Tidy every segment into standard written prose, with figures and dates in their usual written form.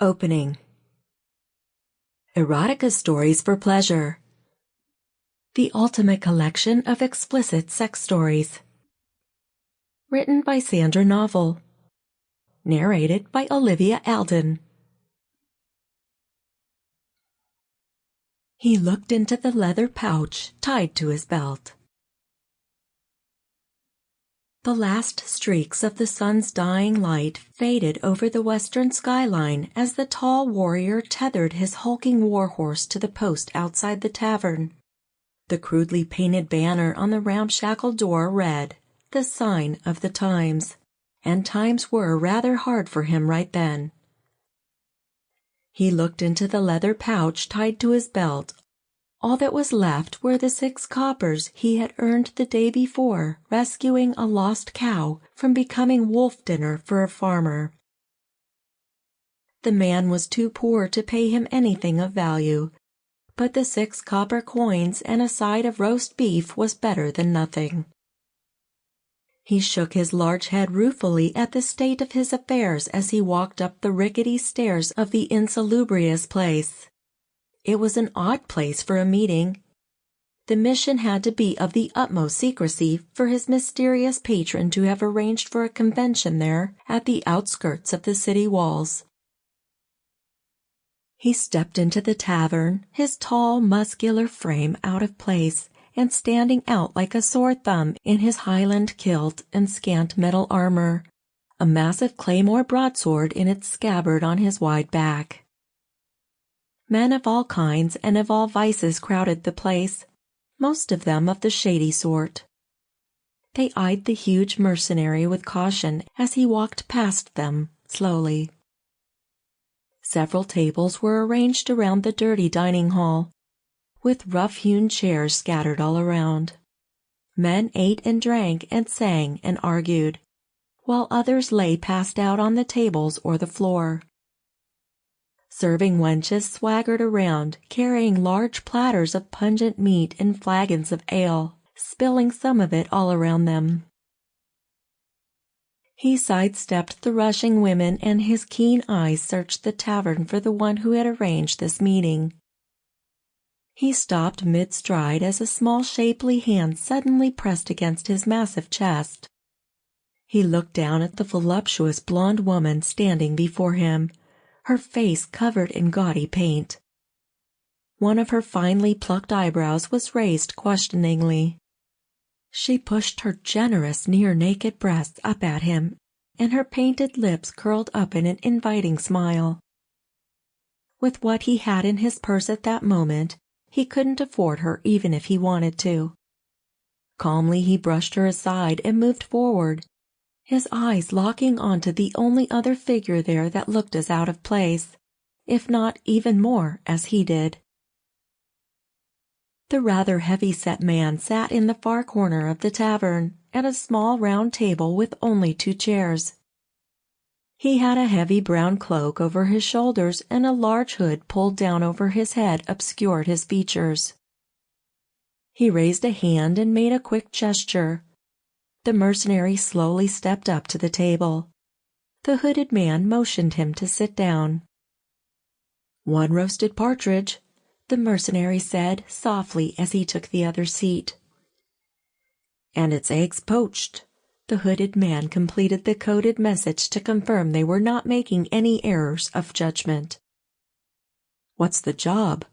Opening. Erotica stories for pleasure. The ultimate collection of explicit sex stories. Written by Sandra Novel. Narrated by Olivia Alden. He looked into the leather pouch tied to his belt. The last streaks of the sun's dying light faded over the western skyline as the tall warrior tethered his hulking warhorse to the post outside the tavern. The crudely painted banner on the ramshackle door read, "The Sign of the Times," and times were rather hard for him right then. He looked into the leather pouch tied to his belt. All that was left were the 6 coppers he had earned the day before rescuing a lost cow from becoming wolf dinner for a farmer. The man was too poor to pay him anything of value, but the 6 copper coins and a side of roast beef was better than nothing. He shook his large head ruefully at the state of his affairs as he walked up the rickety stairs of the insalubrious place. It was an odd place for a meeting. The mission had to be of the utmost secrecy for his mysterious patron to have arranged for a convention there at the outskirts of the city walls. He stepped into the tavern, his tall, muscular frame out of place and standing out like a sore thumb in his Highland kilt and scant metal armor, a massive claymore broadsword in its scabbard on his wide back. Men of all kinds and of all vices crowded the place, most of them of the shady sort. They eyed the huge mercenary with caution as he walked past them, slowly. Several tables were arranged around the dirty dining hall, with rough-hewn chairs scattered all around. Men ate and drank and sang and argued, while others lay passed out on the tables or the floor. Serving wenches swaggered around, carrying large platters of pungent meat and flagons of ale, spilling some of it all around them. He sidestepped the rushing women, and his keen eyes searched the tavern for the one who had arranged this meeting. He stopped mid-stride as a small shapely hand suddenly pressed against his massive chest. He looked down at the voluptuous blonde woman standing before him, her face covered in gaudy paint. One of her finely plucked eyebrows was raised questioningly. She pushed her generous near-naked breasts up at him, and her painted lips curled up in an inviting smile. With what he had in his purse at that moment, he couldn't afford her even if he wanted to. Calmly he brushed her aside and moved forward, his eyes locking onto the only other figure there that looked as out of place, if not even more as he did. The rather heavy-set man sat in the far corner of the tavern, at a small round table with only 2 chairs. He had a heavy brown cloak over his shoulders, and a large hood pulled down over his head obscured his features. He raised a hand and made a quick gesture. The mercenary slowly stepped up to the table. The hooded man motioned him to sit down. "1 roasted partridge," the mercenary said softly as he took the other seat. "And its eggs poached," the hooded man completed the coded message to confirm they were not making any errors of judgment. "What's the job?"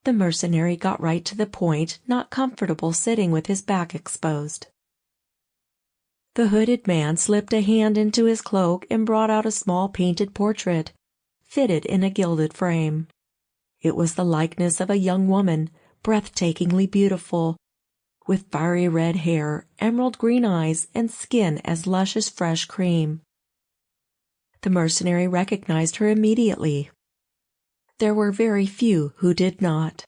The mercenary got right to the point, not comfortable sitting with his back exposed. The hooded man slipped a hand into his cloak and brought out a small painted portrait, fitted in a gilded frame. It was the likeness of a young woman, breathtakingly beautiful, with fiery red hair, emerald green eyes, and skin as lush as fresh cream. The mercenary recognized her immediately. There were very few who did not.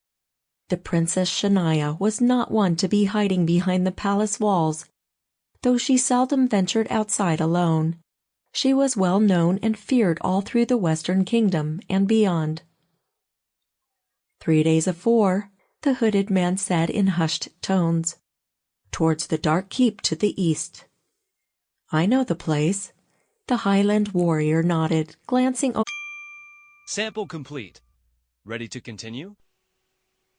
The Princess Shania was not one to be hiding behind the palace walls. Though she seldom ventured outside alone, she was well known and feared all through the Western Kingdom and beyond. 3 days afore, the hooded man said in hushed tones, "Towards the dark keep to the east." "I know the place." The Highland warrior nodded, glancing over. Sample complete. Ready to continue?